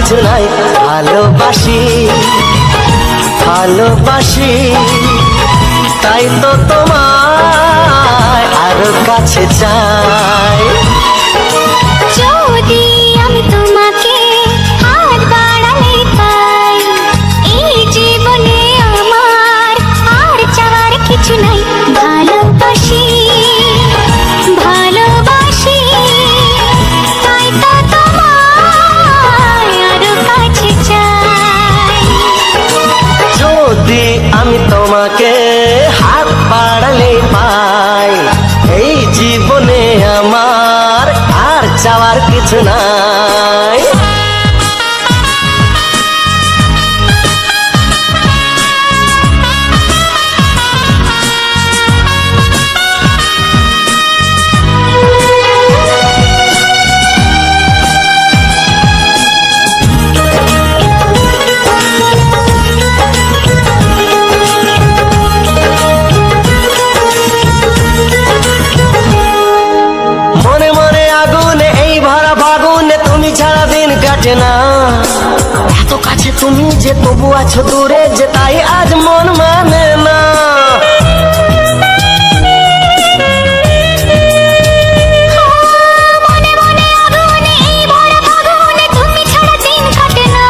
কিছু নাই। ভালোবাসি ভালোবাসি তাই তো তোমায় আরো কাছে চাই। যদি আমি তোমাকে হাত বাড়ালে পাই, এই জীবনে আমার আর চাওয়ার কিছু নাই। ভালোবাসি ভালোবাসি তাই তো তোমায় আরো কাছে চাই। যদি আমি তোমাকে হাত বাড়ালে পাই, এই জীবনে আমার আর চাওয়ার কিছু নাই। মনে মনে আগুনে এই ভরা ফাগুনে তুমি ছাড়া দিন কাটে না। এত কাছে তুমি যে তবু আছো দূরে যে, তাই আজ মন মানে না। মনে মনে আগুনে এই ভরা ফাগুনে তুমি ছাড়া দিন কাটে না।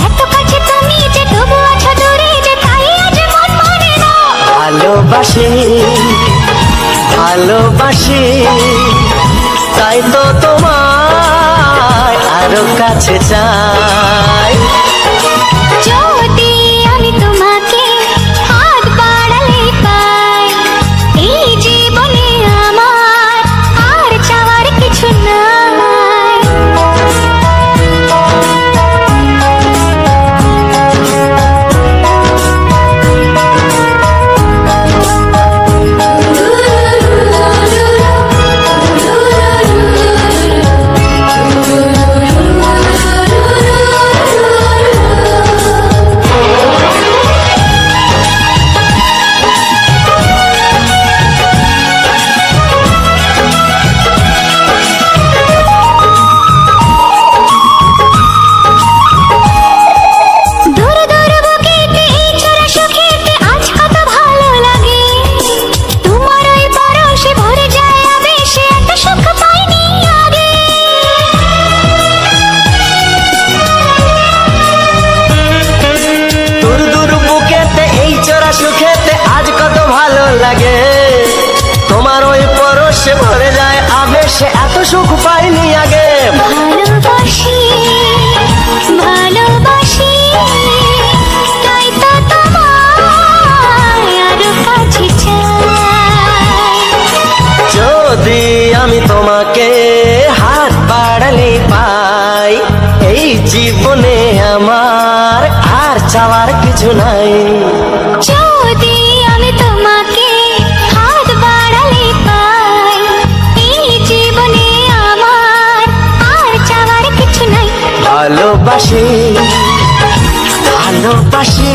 এত কাছে তুমি যে তবু আছো দূরে যে, তাই আজ মন মানে না। ভালোবাসি ভালোবাসি তাই তো তোমায় আরো কাছে চাই। যদি আমি তোমাকে হাত বাড়ালে পাই, এই জীবনে আমার আর চাওয়ার কিছু নাই। দূর দূর বুকেতে এই চোরা সুখেতে আজ কত ভালো লাগে। তোমার ওই পরশে ভরে যায় আবেশে, এত সুখ পাইনি আগে। দূর দূর বুকেতে এই চোরা সুখেতে আজ কত ভালো লাগে। তোমার ওই পরশে ভরে যায় আবেশে, এত সুখ পাইনি আগে। ভালোবাসি ভালোবাসি তাই তো তোমায় আরো কাছে চাই। যদি আমি তোমাকে হাত বাড়ালে পাই, এই জীবনে আমার আর চাওয়ার কিছু নাই। যদি আমি তোমাকে হাত বাড়ালে পাই, এই জীবনে আমার আর চাওয়ার কিছু নাই। ভালোবাসি ভালোবাসি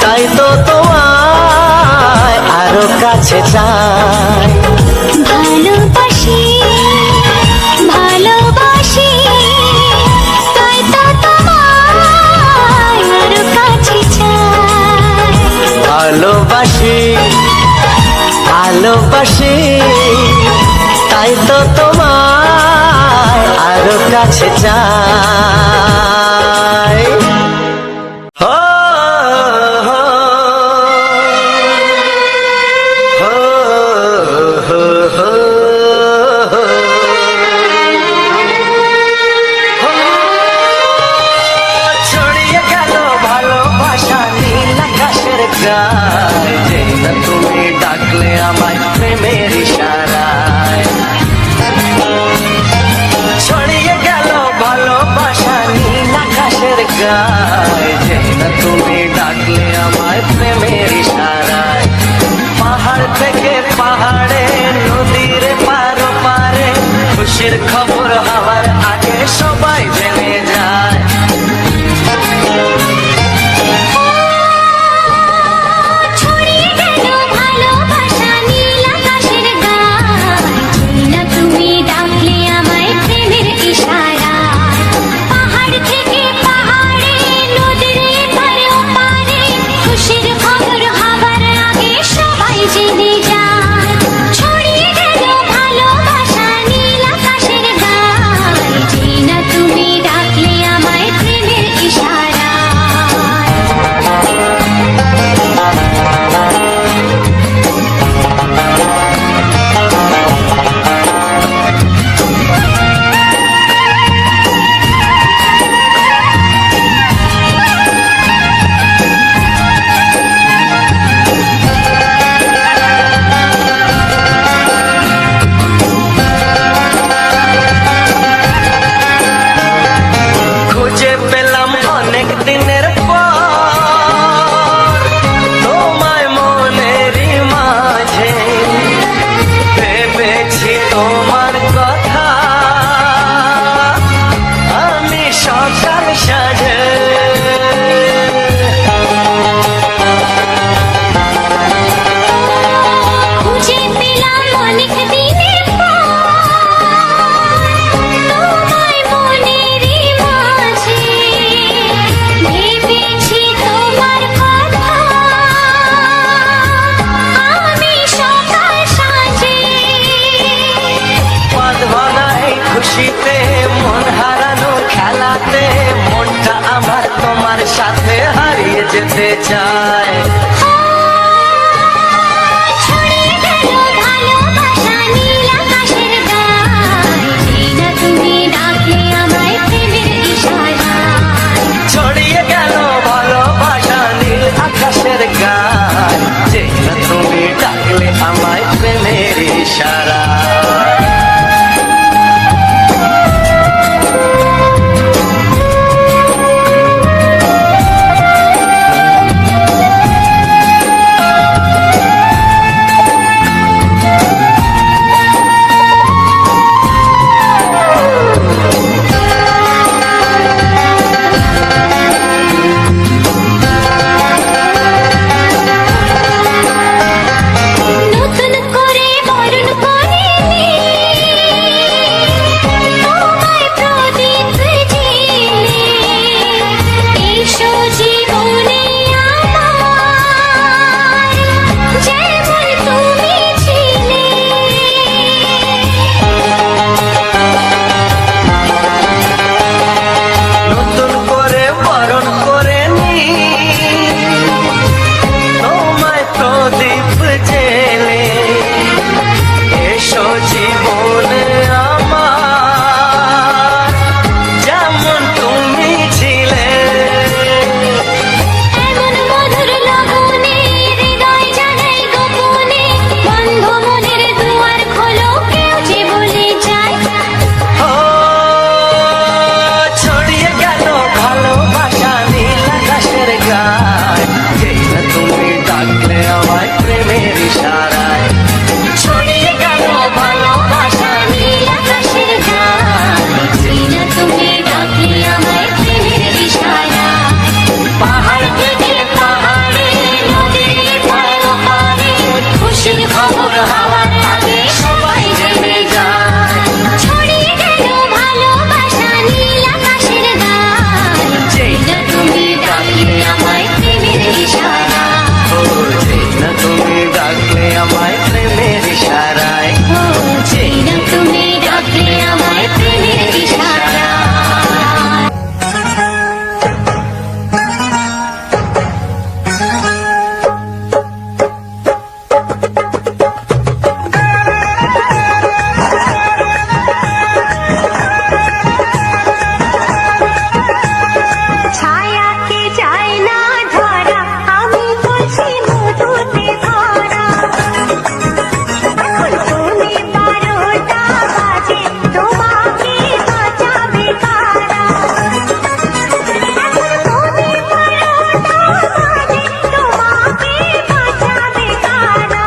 তাই তো তোমায় আরো কাছে চাই। ভালোবাসি ভালোবাসি তাই তো তোমায় আরো কাছে চাই। ভালোবাসি ভালোবাসি তাই তো তোমায় আরো কাছে চাই। হো, হো, হো, হো, হো, হো। ছড়িয়ে গেল ভালোবাসা নীল আকাশের গায়ে, যেই না তুমি ডাকলে আমায় প্রেমের ইশারায়। ছড়িয়ে গেল ভালোবাসা নীল আকাশের গায়ে, যেই না তুমি ডাকলে আমায় প্রেমের ইশারায়। পাহাড় থেকে পাহাড়ে নদীর পারো পারে, খুশির খবর হওয়ার আগে সবাই জেনে যায়। ছড়িয়ে গেল ভালোবাসা নীল আকাশের গায়ে, যেই না তুমি ডাকলে আমায় প্রেমের ইশারায়। তোমার কথা আমি সকাল সাজে খুঁজে পেলাম অনেক দিনের পর তোমায় মনেরই মাঝে ভেবেছি তোমার কথা আমি সকাল সাজে বাঁধবানা এই খুশিতে মন হারানো খেলাতে মনটা আমার তোমার সাথে হারিয়ে যেতে চায় ছড়িয়ে গেল ভালোবাসা নীল আকাশের গায়ে যেই না তুমি ডাকলে আমায় প্রেমের ইশারায় ছড়িয়ে গেল ভালোবাসা নীল আকাশের গায় যে না তুমি ডাকলে আমায় প্রেমের ইশারা নতুন করে বরণ করে তোমায় প্রদীপ জেলে এসো জীবনে আমার যেমন তুমি ছিলে নতুন করে বরণ করে নি তোমায় প্রদীপ জেলে এসো জীবনে আমার যেমন তুমি ছিলে এমন মধুর লগনে হৃদয় জানাই গোপনে বন্ধ মনের দুয়ার খোলো কেউ যে বলে যায় ও ছড়িয়ে গেল ভালোবাসা নীল আকাশের গায় যেই না তুমি ডাকলে আমায় প্রেমের ইশারায় ছড়িয়ে গেল ভালোবাসা নীল আকাশের গায়ে যেই না তুমি ডাকলে আমায় প্রেমের ইশারায় পাহাড় থেকে পাহাড়ে নদীর পারে পারে খুশির খবর হওয়ার আগে সবাই জেনে যায় ছড়িয়ে গেল ভালোবাসা নীল আকাশের গায়ে যেই না তুমি ডাকলে আমায় প্রেমের ইশারায় ও যেই না তুমি ডাকলে আমায় প্রেমের ইশারায় ও যেই না তুমি ডাকলে আমায় প্রেমের ইশারায় ছায়াকে চাই না ধরা আমি বলছি মধুতে ধরা এখন তুমি 12টা বাজে তোমাকে বাঁচাবে কারা এখন তুমি 12টা বাজে তোমাকে বাঁচাবে কারা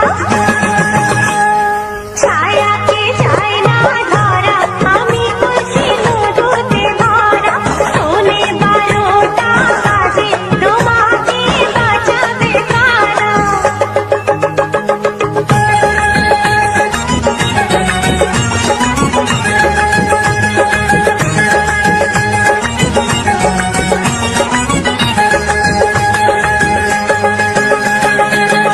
ছায়াকে চাই না ধরা আমি বলছি মধুতে ধরা সোনে 12টা বাজে তোমাকে বাঁচাবে কারা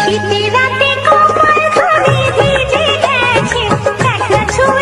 শীতের রাতে কপাল ঘামে ভিজে গেছে দেখা ছুঁয়ে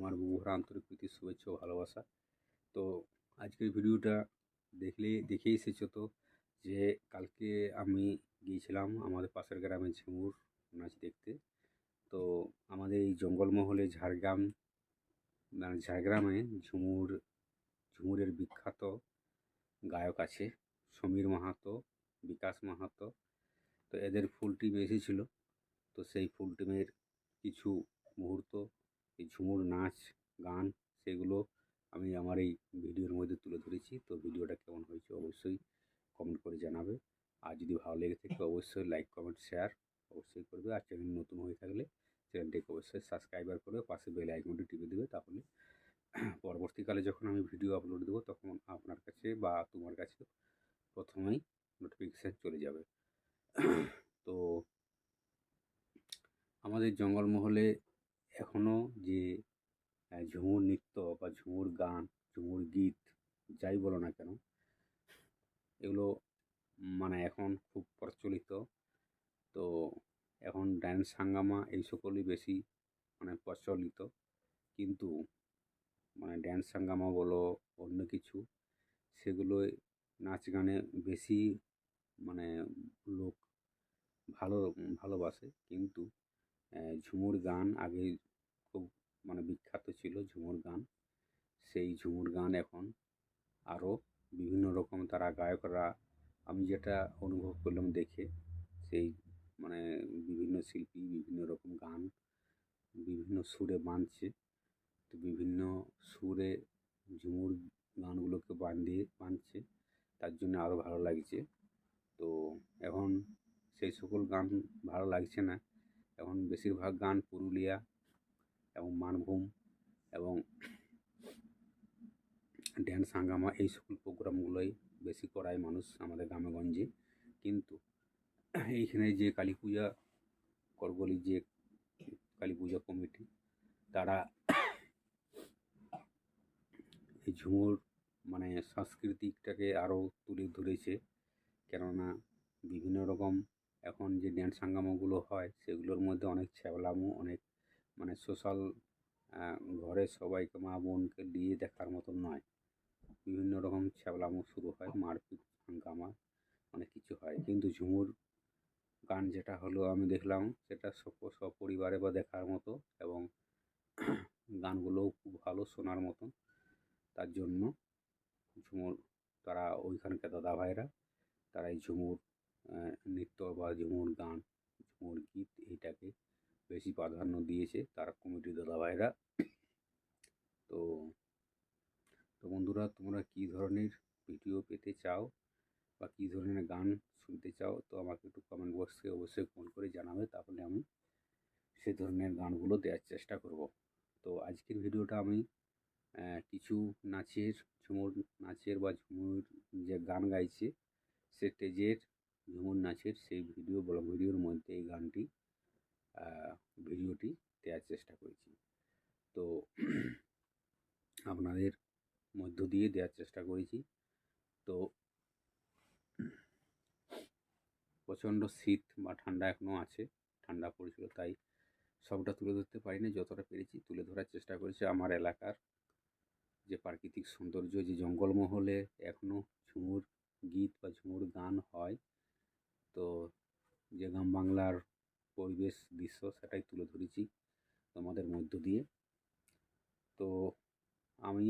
আমার বুভরা আন্তরিক প্রীতি শুভেচ্ছা ও ভালোবাসা। তো আজকের ভিডিওটা দেখে এসেছো তো যে কালকে আমি গিয়েছিলাম আমাদের পাশের গ্রামে ঝুমুর নাচ দেখতে। তো আমাদের এই জঙ্গলমহলে ঝাড়গ্রামে ঝুমুরের বিখ্যাত গায়ক আছে সমীর মাহাতো, বিকাশ মাহাতো। তো এদের ফুল টিম এসেছিল। তো সেই ফুল টিমের কিছু মুহূর্ত, এই ঝুমুর নাচ গান, সেগুলো আমি আমার এই ভিডিওর মধ্যে তুলে ধরেছি। তো ভিডিওটা কেমন হয়েছে অবশ্যই কমেন্ট করে জানাবে। আর যদি ভালো লেগে থাকে অবশ্যই লাইক কমেন্ট শেয়ার অবশ্যই করবে। আর চ্যানেল নতুন হয়ে থাকলে চ্যানেলটিকে অবশ্যই সাবস্ক্রাইবার করে পাশে বেল আইকনটি টিপে দেবে। তাহলে পরবর্তীকালে যখন আমি ভিডিও আপলোড দেবো তখন আপনার কাছে বা তোমার কাছে প্রথমেই নোটিফিকেশান চলে যাবে। তো আমাদের জঙ্গলমহলে এখনও যে ঝুমুর নৃত্য বা ঝুমুর গান, ঝুমুর গীত যাই বলো না কেন, এগুলো মানে এখন খুব প্রচলিত। তো এখন ড্যান্স হাঙ্গামা এই সকলই বেশি মানে প্রচলিত। কিন্তু মানে ড্যান্স হাঙ্গামা বলো অন্য কিছু, সেগুলোই নাচ গানে বেশি মানে লোক ভালোবাসে। কিন্তু ঝুমুর গান আগে খুব মানে বিখ্যাত ছিল ঝুমুর গান। সেই ঝুমুর গান এখন আরও বিভিন্ন রকম তারা গায়করা, আমি যেটা অনুভব করলাম দেখে, সেই মানে বিভিন্ন শিল্পী বিভিন্ন রকম গান বিভিন্ন সুরে বাঁধছে। তো বিভিন্ন সুরে ঝুমুর গানগুলোকে বাঁধছে, তার জন্য আরও ভালো লাগছে। তো এখন সেই সকল গান ভালো লাগছে না, এখন বেশিরভাগ গান পুরুলিয়া এবং মানভূম এবং ড্যান্স হাঙ্গামা এই সকল প্রোগ্রামগুলোই বেশি করায় মানুষ আমাদের গ্রামেগঞ্জে। কিন্তু এইখানে যে কালী পূজা করগলি যে কালী পূজা কমিটি, তারা এই ঝুমুর মানে সাংস্কৃতিকটাকে আরও তুলে ধরেছে। কেননা বিভিন্ন রকম এখন যে ড্যান্স হাঙ্গামাগুলো হয় সেগুলোর মধ্যে অনেক ছ্যাবলামো, অনেক মানে সোশ্যাল, ঘরে সবাইকে মা বোনকে দিয়ে দেখার মতন নয়। বিভিন্ন রকম ছ্যাবলামো শুরু হয়, মারপিট হাঙ্গামা অনেক কিছু হয়। কিন্তু ঝুমুর গান যেটা হলো আমি দেখলাম সেটা সপরিবারে বা দেখার মতো, এবং গানগুলোও খুব ভালো শোনার মতন। তার জন্য ঝুমুর তারা ওইখানকার দাদা ভাইরা তারা এই ঝুমুর নৃত্য বা ঝুমুর গান, ঝুমুর গীত এইটাকে বেশি প্রাধান্য দিয়েছে তারা কমিটির দাদা ভাইরা। তো বন্ধুরা, তোমরা কী ধরনের ভিডিও পেতে চাও বা কী ধরনের গান শুনতে চাও তো আমাকে একটু কমেন্ট বক্সে অবশ্যই কমেন্ট করে জানাবে, তাহলে আমি সে ধরনের গানগুলো দেওয়ার চেষ্টা করব। তো আজকের ভিডিওটা আমি কিছু ঝুমুর নাচের বা ঝুমুর যে গান গাইছে স্টেজের ঝুমুর নাচের সেই ভিডিওর মধ্যে এই ভিডিওটি দেওয়ার চেষ্টা করেছি। তো আপনাদের মধ্য দিয়ে দেওয়ার চেষ্টা করেছি। তো প্রচণ্ড শীত বা ঠান্ডা এখনও আছে, ঠান্ডা পড়েছিল, তাই সবটা তুলে ধরতে পারিনি, যতটা পেরেছি তুলে ধরার চেষ্টা করেছি। আমার এলাকার যে প্রাকৃতিক সৌন্দর্য, যে জঙ্গলমহলে এখনও ঝুমুর গীত বা ঝুমুর গান হয়, তো যে গ্রাম বাংলার পরিবেশ দৃশ্য সেটাই তুলে ধরেছি তোমাদের মধ্য দিয়ে। তো আমি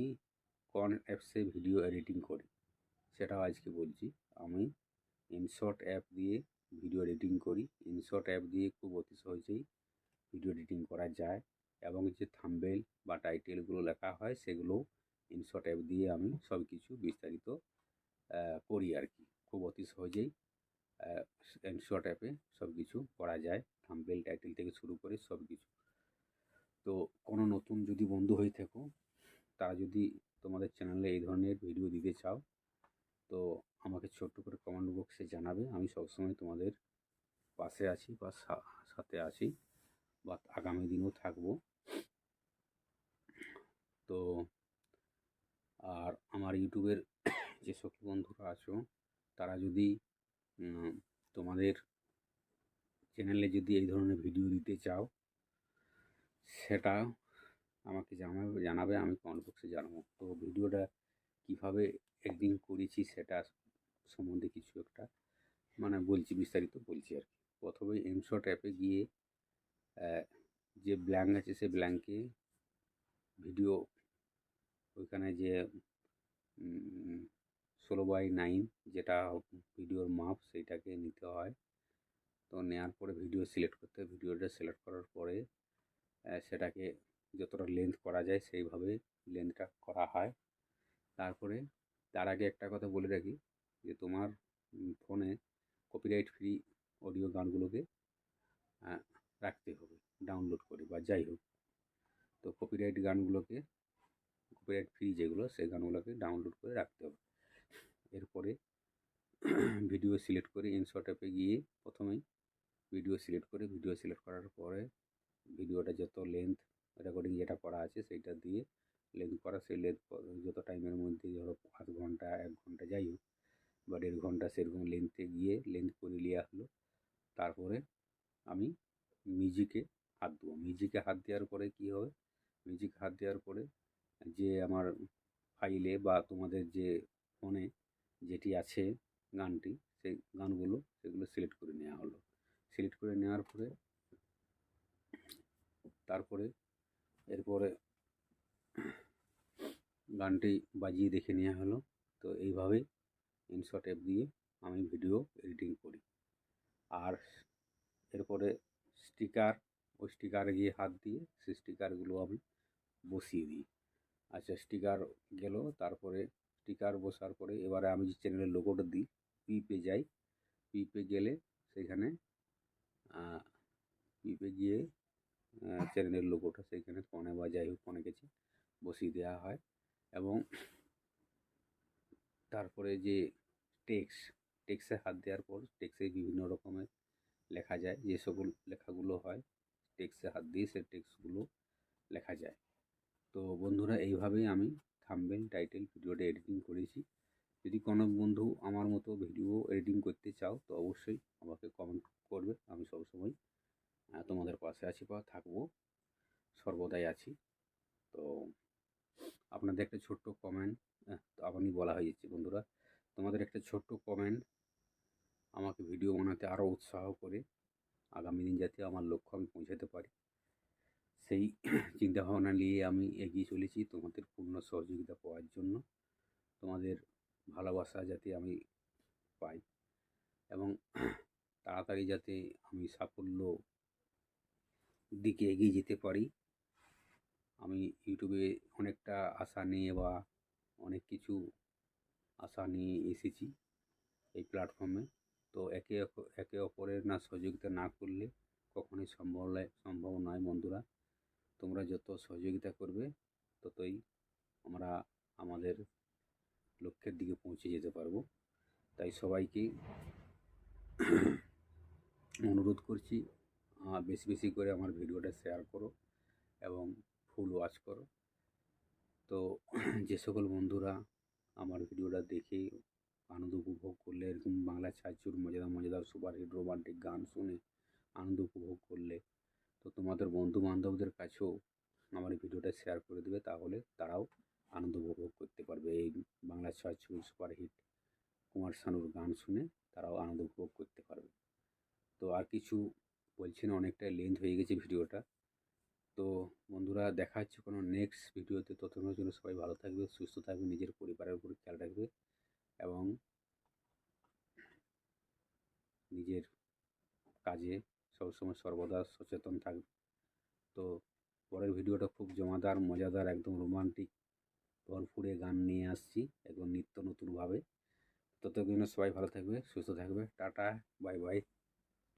কোন অ্যাপসে ভিডিও এডিটিং করি সেটাও আজকে বলছি। আমি ইনশট অ্যাপ দিয়ে ভিডিও এডিটিং করি। ইনশট অ্যাপ দিয়ে খুব অতি সহজেই ভিডিও এডিটিং করা যায়, এবং যে থাম্বনেল বা টাইটেলগুলো লেখা হয় সেগুলোও ইনশট অ্যাপ দিয়ে আমি সব কিছু বিস্তারিত করি আর কি। খুব অতি সহজেই ইনশট অ্যাপে সব কিছু করা যায়, থাম্বনেল টাইটেল থেকে শুরু করে সব কিছু। তো কোনো নতুন যদি বন্ধু হয়ে থাকো, তারা যদি তোমাদের চ্যানেলে এই ধরনের ভিডিও দিতে চাও তো আমাকে ছোট্ট করে কমেন্ট বক্সে জানাবে। আমি সবসময় তোমাদের পাশে আছি বা সাথে আছি, বা আগামী দিনও থাকবো। তো আর আমার ইউটিউবের যে সকল বন্ধুরা আছো, তারা যদি তোমাদের চ্যানেলে যদি এই ধরনের ভিডিও দিতে চাও, সেটা আমাকে জানাবে, আমি কমেন্ট বক্সে জানাবো। তো ভিডিওটা কীভাবে এডিটিং করেছি সেটা সম্বন্ধে কিছু একটা মানে বলছি, বিস্তারিত বলছি আর কি। প্রথমে ইনশট অ্যাপে গিয়ে যে ব্ল্যাঙ্ক আছে সেই ব্ল্যাঙ্কে ভিডিও, ওইখানে যে 16:9 যেটা ভিডিওর মাপ সেইটাকে নিতে হয়। তো নেওয়ার পরে ভিডিও সিলেক্ট করতে হয়। ভিডিওটা সিলেক্ট করার পরে সেটাকে যতটা লেন্থ করা যায় সেইভাবে লেন্থটা করা হয়। তারপরে তার আগে একটা কথা বলে রাখি যে তোমার ফোনে কপিরাইট ফ্রি অডিও গানগুলোকে রাখতে হবে ডাউনলোড করে বা যাই হোক। তো কপিরাইট ফ্রি যেগুলো সেই গানগুলোকে ডাউনলোড করে রাখতে হবে। এরপরে ভিডিও সিলেক্ট করে ইনশট অ্যাপে গিয়ে প্রথমেই ভিডিও সিলেক্ট করার পরে ভিডিওটা যত লেন্থ রেকর্ডিং যেটা করা আছে সেইটা দিয়ে লেন্থ করা, সেই লেন্থ যত টাইমের মধ্যে, ধরো 5 ঘন্টা 1 ঘন্টা যাই হোক বা 1.5 ঘন্টা, সেরকম লেন্থে গিয়ে লেন্থ করে নেওয়া হলো। তারপরে আমি মিউজিকে হাত দেবো। মিউজিকে হাত দেওয়ার পরে কী হবে, মিউজিক হাত দেওয়ার পরে যে আমার ফাইলে বা তোমাদের যে ফোনে যেটি আছে গানটি, সেই গানগুলো সেগুলো সিলেক্ট করে নেওয়া হলো। সিলেক্ট করে নেওয়ার পরে তারপরে এরপরে গানটি বাজিয়ে দেখে নেওয়া হলো। তো এইভাবেই ইনশট অ্যাপ দিয়ে আমি ভিডিও এডিটিং করি। আর এরপরে ওই স্টিকারে গিয়ে হাত দিয়ে সেই স্টিকারগুলো আমি বসিয়ে দিই। আচ্ছা, স্টিকার গেল। তারপরে স্টিকার বসার পরে এবারে আমি যে চ্যানেলের লোগোটা দিই, পিপে যাই। পিপে গেলে সেখানে পিপে গিয়ে চ্যানেলের লোগোটা সেইখানে ফোনে বা যাই হোক ফোনে গেছে বসিয়ে দেওয়া হয়। এবং তারপরে যে টেক্সে হাত দেওয়ার পর টেক্সে বিভিন্ন রকমের লেখা যায়, যে সকল লেখাগুলো হয় টেক্সে হাত দিয়ে সে টেক্সটগুলো লেখা যায়। তো বন্ধুরা, এইভাবেই আমি থাম্বনেল, টাইটেল, ভিডিওটা এডিটিং করেছি। যদি কোনো বন্ধু আমার মতো ভিডিও এডিটিং করতে চাও তো অবশ্যই আমাকে কমেন্ট করবে। আমি সবসময় তোমাদের পাশে আছি বা থাকবো, সর্বদাই আছি। তো আপনাদের একটা ছোট্ট কমেন্ট, আপনি বলা হয়ে যাচ্ছে বন্ধুরা, তোমাদের একটা ছোট্ট কমেন্ট আমাকে ভিডিও বানাতে আরও উৎসাহ করে আগামী দিন যাতে আমার লক্ষ্য আমি পৌঁছাতে পারি, সেই চিন্তাভাবনা নিয়ে আমি এগিয়ে চলেছি তোমাদের পূর্ণ সহযোগিতা পাওয়ার জন্য। তোমাদের ভালোবাসা যাতে আমি পাই এবং তাড়াতাড়ি যাতে আমি সাফল্য দিকে এগিয়ে যেতে পারি। আমি ইউটিউবে অনেকটা আশা নিয়ে বা অনেক কিছু আশা নিয়ে এসেছি এই প্ল্যাটফর্মে। তো একে অপরের না সহযোগিতা না করলে কখনোই সম্ভব নয় বন্ধুরা। তোমরা যত সহযোগিতা করবে ততই আমরা আমাদের লক্ষ্যের দিকে পৌঁছে যেতে পারবো। তাই সবাইকে অনুরোধ করছি, বেশি বেশি করে আমার ভিডিওটা শেয়ার করো এবং ফুল ওয়াচ করো। তো যে সকল বন্ধুরা আমার ভিডিওটা দেখে আনন্দ উপভোগ করলে, এরকম বাংলা ছায়াছবির মজাদার সুপারহিট রোমান্টিক গান শুনে আনন্দ উপভোগ করলে, তো তোমাদের বন্ধুবান্ধবদের কাছেও আমার ভিডিওটা শেয়ার করে দেবে, তাহলে তারাও আনন্দ উপভোগ করতে পারবে। এই বাংলা ছায়াছবির সুপারহিট কুমার শানুর গান শুনে তারাও আনন্দ উপভোগ করতে পারবে। তো আর কিছু বলছি না, অনেকটাই লেন্থ হয়ে গেছে ভিডিওটা। তো বন্ধুরা, দেখা হচ্ছে কোনো নেক্সট ভিডিওতে। ততক্ষণের জন্য সবাই ভালো থাকবে, সুস্থ থাকবে, নিজের পরিবারের উপর খেয়াল রাখবে এবং নিজের কাজে সবসময় সর্বদা সচেতন থাকবে। তো পরের ভিডিওটা খুব জমাদার, মজাদার, একদম রোমান্টিক ভরপুরে গান নিয়ে আসছি একদম নিত্য নতুনভাবে। ততক্ষণে সবাই ভালো থাকবে, সুস্থ থাকবে। Tata, bye bye.